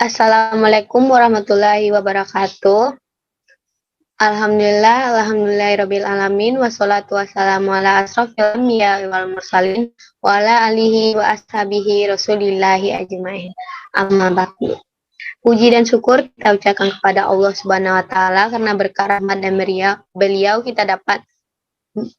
Assalamualaikum warahmatullahi wabarakatuh. Alhamdulillahirabbil alamin wassalatu wassalamu ala asrofil anbiya'i wal mursalin wa ala alihi wa ashabihi rasulillahi ajmain. Amma ba'du. Puji dan syukur kita ucapkan kepada Allah Subhanahu wa taala karena berkah rahmat dan beliau kita dapat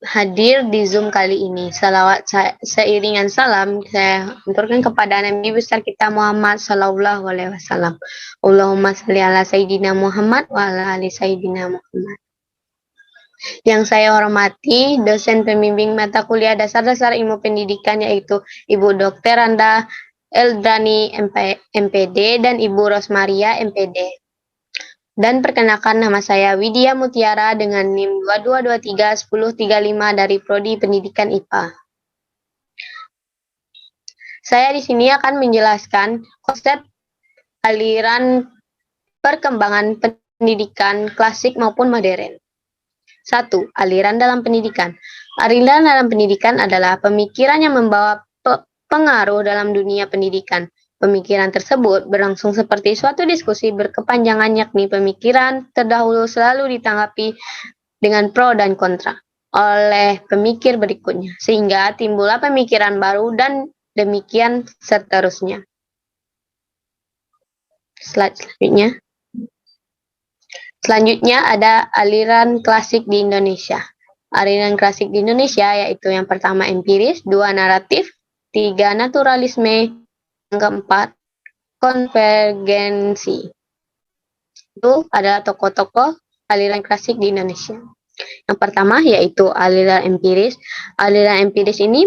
hadir di Zoom kali ini. Salawat seiringan salam saya aturkan kepada Nabi besar kita Muhammad sallallahu alaihi wasallam. Allahumma shalli ala sayyidina Muhammad wa ala ali sayyidina Muhammad. Yang saya hormati dosen pembimbing mata kuliah dasar-dasar ilmu pendidikan yaitu Ibu Dr. Randa Eldrani MPD dan Ibu Rosmaria MPD. Dan perkenalkan nama saya Widya Mutiara dengan NIM 22231035 dari Prodi Pendidikan IPA. Saya di sini akan menjelaskan konsep aliran perkembangan pendidikan klasik maupun modern. 1. Aliran dalam pendidikan. Aliran dalam pendidikan adalah pemikiran yang membawa pengaruh dalam dunia pendidikan. Pemikiran tersebut berlangsung seperti suatu diskusi berkepanjangan, yakni pemikiran terdahulu selalu ditanggapi dengan pro dan kontra oleh pemikir berikutnya, sehingga timbullah pemikiran baru dan demikian seterusnya. Slide selanjutnya. Selanjutnya ada aliran klasik di Indonesia. Aliran klasik di Indonesia yaitu yang pertama empiris, 2 naratif, 3 naturalisme, yang keempat, konvergensi. Itu adalah tokoh-tokoh aliran klasik di Indonesia. Yang pertama yaitu aliran empiris. Aliran empiris ini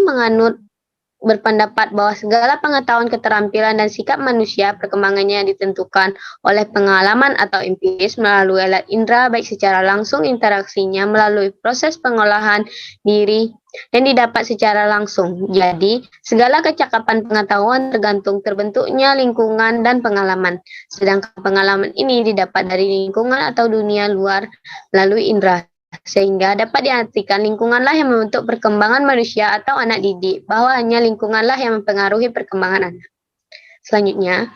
berpendapat bahwa segala pengetahuan, keterampilan, dan sikap manusia perkembangannya ditentukan oleh pengalaman atau empiris melalui alat indera, baik secara langsung interaksinya melalui proses pengolahan diri dan didapat secara langsung. Jadi, segala kecakapan pengetahuan terbentuknya lingkungan dan pengalaman. Sedangkan pengalaman ini didapat dari lingkungan atau dunia luar melalui indera. Sehingga dapat diartikan lingkunganlah yang membentuk perkembangan manusia atau anak didik, bahwa hanya lingkunganlah yang mempengaruhi perkembangan anak. Selanjutnya,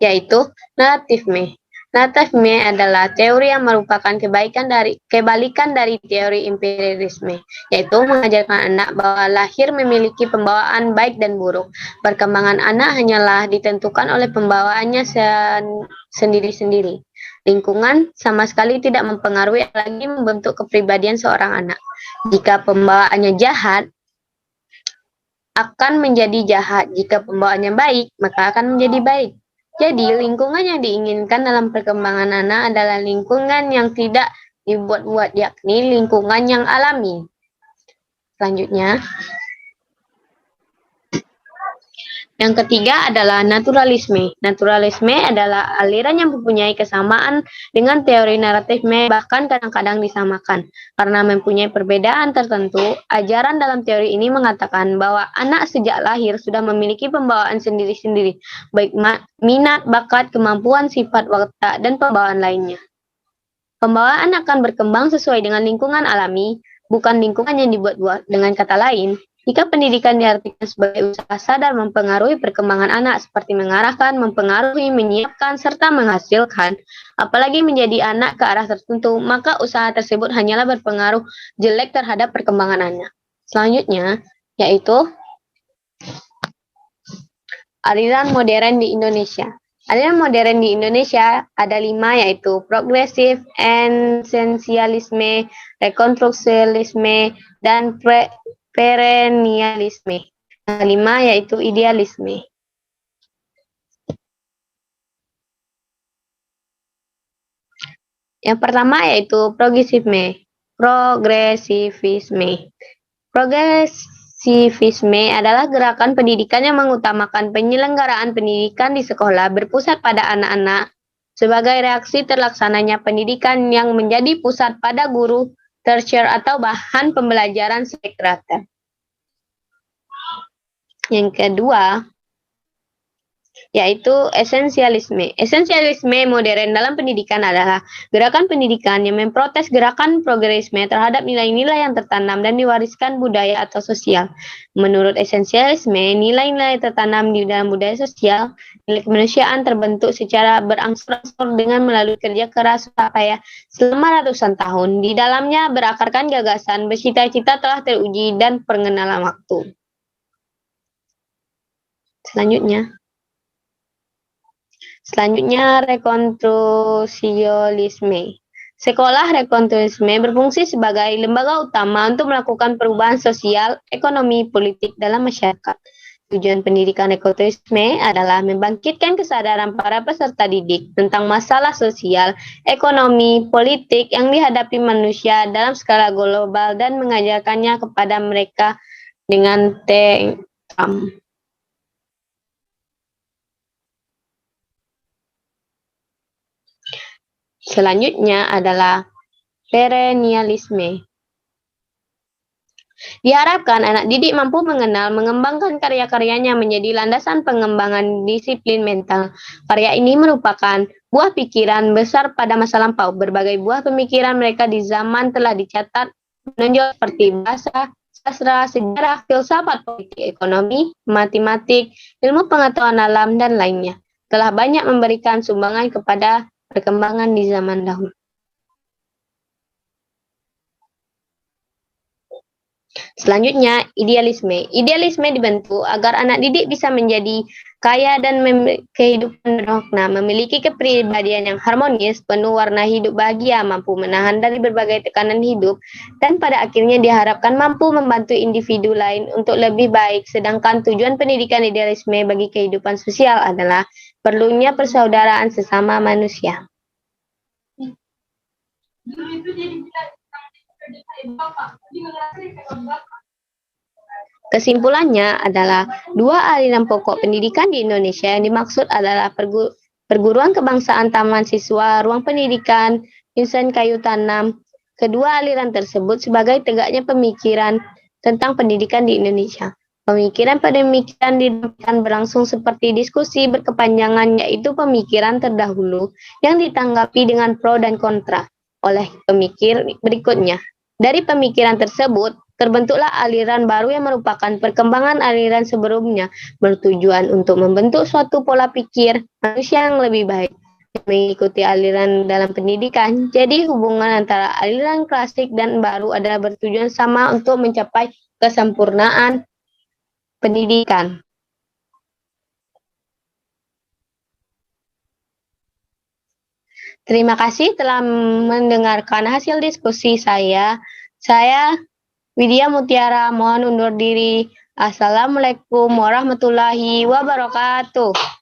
yaitu naratifme. Naratifme adalah teori yang merupakan kebalikan dari teori empirisme, yaitu mengajarkan anak bahwa lahir memiliki pembawaan baik dan buruk. Perkembangan anak hanyalah ditentukan oleh pembawaannya sendiri-sendiri. Lingkungan sama sekali tidak mempengaruhi lagi membentuk kepribadian seorang anak. Jika pembawaannya jahat, akan menjadi jahat. Jika pembawaannya baik, maka akan menjadi baik. Jadi, lingkungan yang diinginkan dalam perkembangan anak adalah lingkungan yang tidak dibuat-buat, yakni lingkungan yang alami. Selanjutnya, yang ketiga adalah naturalisme. Naturalisme adalah aliran yang mempunyai kesamaan dengan teori naratifme, bahkan kadang-kadang disamakan. Karena mempunyai perbedaan tertentu, ajaran dalam teori ini mengatakan bahwa anak sejak lahir sudah memiliki pembawaan sendiri-sendiri, baik minat, bakat, kemampuan, sifat, watak, dan pembawaan lainnya. Pembawaan akan berkembang sesuai dengan lingkungan alami, bukan lingkungan yang dibuat-buat. Dengan kata lain, jika pendidikan diartikan sebagai usaha sadar mempengaruhi perkembangan anak seperti mengarahkan, mempengaruhi, menyiapkan, serta menghasilkan, apalagi menjadi anak ke arah tertentu, maka usaha tersebut hanyalah berpengaruh jelek terhadap perkembangan anak. Selanjutnya, yaitu aliran modern di Indonesia. Aliran modern di Indonesia ada 5, yaitu progresif, esensialisme, rekonstruksialisme, dan perennialisme. Yang kelima yaitu idealisme. Yang pertama yaitu progresivisme. Progresivisme adalah gerakan pendidikan yang mengutamakan penyelenggaraan pendidikan di sekolah berpusat pada anak-anak sebagai reaksi terlaksananya pendidikan yang menjadi pusat pada guru, tertiary atau bahan pembelajaran spektakuler. Yang kedua, yaitu esensialisme. Esensialisme modern dalam pendidikan adalah gerakan pendidikan yang memprotes gerakan progresisme terhadap nilai-nilai yang tertanam dan diwariskan budaya atau sosial. Menurut esensialisme, nilai-nilai tertanam di dalam budaya sosial, nilai kemanusiaan terbentuk secara berangsur-angsur dengan melalui kerja keras upaya selama ratusan tahun. Di dalamnya berakarkan gagasan, bercita-cita telah teruji dan pengenalan waktu. Selanjutnya, rekonstrusionisme. Sekolah rekonstrusionisme berfungsi sebagai lembaga utama untuk melakukan perubahan sosial, ekonomi, politik dalam masyarakat. Tujuan pendidikan rekonstrusionisme adalah membangkitkan kesadaran para peserta didik tentang masalah sosial, ekonomi, politik yang dihadapi manusia dalam skala global dan mengajarkannya kepada mereka dengan tekam. Selanjutnya adalah perennialisme. Diharapkan anak didik mampu mengenal, mengembangkan karya-karyanya menjadi landasan pengembangan disiplin mental. Karya ini merupakan buah pikiran besar pada masa lampau. Berbagai buah pemikiran mereka di zaman telah dicatat menonjol seperti bahasa, sastra, sejarah, filsafat, politik, ekonomi, matematik, ilmu pengetahuan alam, dan lainnya. Telah banyak memberikan sumbangan kepada perkembangan di zaman dahulu. Selanjutnya, idealisme. Idealisme dibentuk agar anak didik bisa menjadi kaya dan kehidupan bermakna, memiliki kepribadian yang harmonis, penuh warna hidup bahagia, mampu menahan dari berbagai tekanan hidup, dan pada akhirnya diharapkan mampu membantu individu lain untuk lebih baik. Sedangkan tujuan pendidikan idealisme bagi kehidupan sosial adalah perlunya persaudaraan sesama manusia. Kesimpulannya adalah dua aliran pokok pendidikan di Indonesia yang dimaksud adalah perguruan kebangsaan taman siswa, ruang pendidikan, insan kayu tanam. Kedua aliran tersebut sebagai tegaknya pemikiran tentang pendidikan di Indonesia. Pemikiran-pemikiran didapatkan berlangsung seperti diskusi berkepanjangan, yaitu pemikiran terdahulu yang ditanggapi dengan pro dan kontra oleh pemikir berikutnya. Dari pemikiran tersebut, terbentuklah aliran baru yang merupakan perkembangan aliran sebelumnya, bertujuan untuk membentuk suatu pola pikir manusia yang lebih baik. Mengikuti aliran dalam pendidikan, jadi hubungan antara aliran klasik dan baru adalah bertujuan sama untuk mencapai kesempurnaan pendidikan. Terima kasih telah mendengarkan hasil diskusi saya. Saya Widya Mutiara mohon undur diri. Assalamualaikum warahmatullahi wabarakatuh.